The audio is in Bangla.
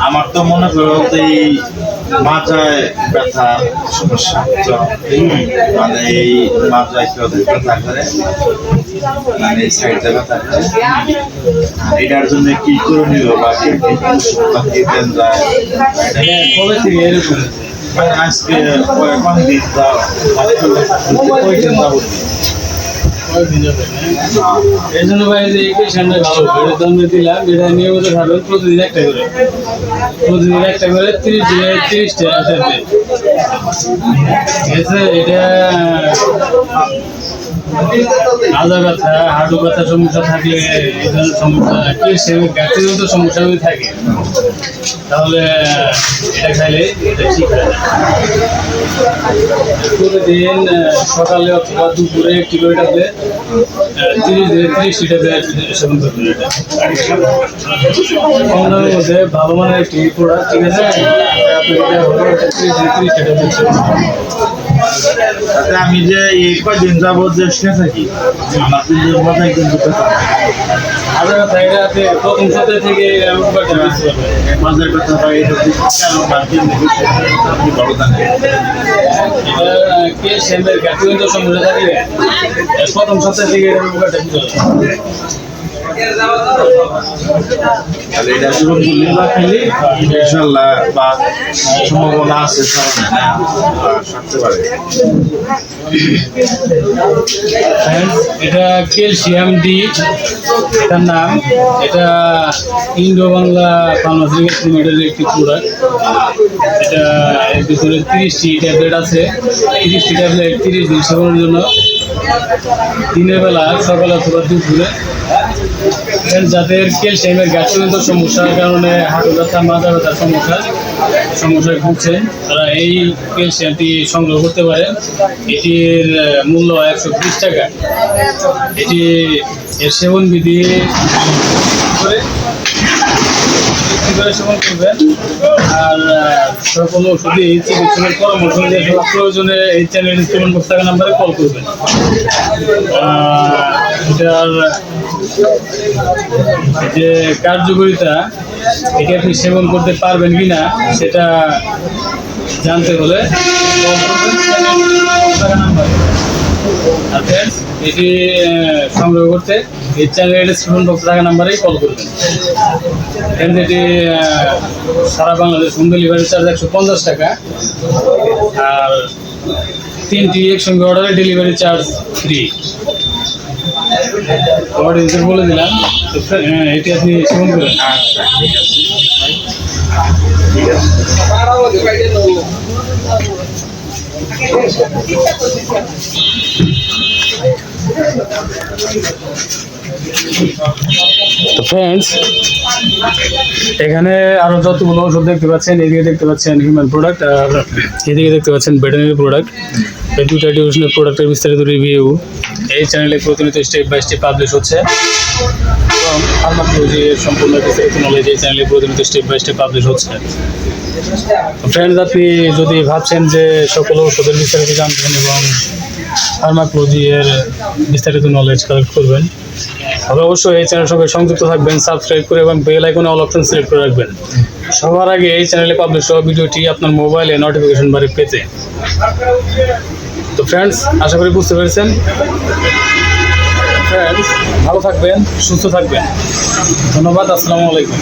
আমার তো মনে করো এই মাথায় ব্যথা সমস্যা মানে এই মাথায় কেউ ব্যথা করে মানে এই সাইডে ব্যথা করে এটার জন্য কি করে নিল বা কি দেন যায় কবে থেকে এরকম মানে আজকে কয়েকদিন দিন যাও মানে কয়েকদিন যাবো এই জন্য ভাই যে এই সামনে ভালো এটা জন্ম দিলাম যেটা নিয়মিত খাবেন প্রতিদিন একটা করে 30 দিনে 30টা এটা আদা ব্যথা হাঁটু ব্যথা সমস্যা থাকলে এই ধরনের সমস্যা গাছের সমস্যা যদি থাকে তাহলে এটা খাইলে এটা ঠিক হয় প্রতিদিন সকালে অথবা দুপুরে একটি করে ট্যাবলেট 30 ট্যাবলেট সেবন করবেন এটা কম দামের মধ্যে ভালো মানের একটি প্রোডাক্ট ঠিক আছে আপনি এটা হলো 30 ট্যাবলেট সেবন করবেন আমি যে এই কয়দিন যাবো যে শুনে থাকি আমার কিন্তু মাথায় কিন্তু আদার কথা এটা আপনি প্রথম সপ্তাহ থেকে মাঝের কথা হয় এটা কেন মার্কেট আপনি বড় জানেন এটা কে সেমের গাঠিগত সমস্যা থাকলে প্রথম সপ্তাহ থেকে এটা উপকারটা বুঝতে হবে তাহলে এটা শুরু করলে বা খেলে ইনশাল্লাহ বা সম্ভাবনা আছে সারতে পারে এটা ক্যালসিয়াম ডি এটার নাম এটা ইন্ডো বাংলা ফার্মাসিউটিক্যালস লিমিটেডের একটি প্রোডাক্ট এটা এর ভিতরে 30টি ট্যাবলেট আছে 30টি ট্যাবলেট 30 দিন সেবনের জন্য দিনের বেলা সকালে অথবা দুপুরে যাদের ক্যালসিয়ামের গাঠজনিত সমস্যার কারণে হাঁটু ব্যথা মাজা ব্যথার সমস্যায় ভুগছেন তারা এই ক্যালসিয়ামটি সংগ্রহ করতে পারেন এটির মূল্য 120 টাকা এটি এর সেবন বিধি করে সেবন করবেন আর সকল ওষুধই চিকিৎসকের পরামর্শ দিয়ে প্রয়োজনে এই চ্যানেল সেবন বক্স থাকা নাম্বারে কল করবেন এটার যে কার্যকারিতা এটা আপনি সেবন করতে পারবেন কিনা সেটা জানতে হলে কল করবেন নাম্বারে আর ফ্রেন্ডস এটি সংগ্রহ করতে এই চ্যানেলের সেবন বক্স থাকা নাম্বারেই কল করবেন এটি সারা বাংলাদেশ হোম ডেলিভারি চার্জ 150 টাকা আর 3টি একসঙ্গে অর্ডারে ডেলিভারি চার্জ ফ্রি অর্ডার বলে দিলাম তো এটি আপনি সেবন করবেন আচ্ছা ঠিক আছে তো ফ্রেন্ডস এখানে আরো যতগুলো ওষুধ দেখতে পাচ্ছেন এদিকে দেখতে পাচ্ছেন হিউম্যান প্রোডাক্ট আর এদিকে দেখতে পাচ্ছেন ভেটেরিনারি প্রোডাক্ট এই দুটা ডিভিশনের প্রোডাক্টের বিস্তারিত রিভিউ এই চ্যানেলে প্রতিনিয়ত স্টেপ বাই স্টেপ পাবলিশ হচ্ছে এবং ফার্মাকোলজির সম্পূর্ণ বিস্তারিত নলেজ এই চ্যানেলে প্রতিনিয়ত স্টেপ বাই স্টেপ পাবলিশ হচ্ছে ফ্রেন্ডস আপনি যদি ভাবছেন যে সকল ওষুধের বিস্তারিত জানবেন এবং ফার্মাকোলজি এর বিস্তারিত নলেজ কালেক্ট করবেন তবে অবশ্যই এই চ্যানেলের সঙ্গে সংযুক্ত থাকবেন সাবস্ক্রাইব করে এবং বেল আইকনে অল অপশন সিলেক্ট করে রাখবেন সবার আগে এই চ্যানেলে পাবলিশ হওয়া ভিডিওটি আপনার মোবাইলে নোটিফিকেশন বারে পেতে তো ফ্রেন্ডস আশা করি বুঝতে পেরেছেন ফ্রেন্ডস ভালো থাকবেন সুস্থ থাকবেন ধন্যবাদ আসসালামু আলাইকুম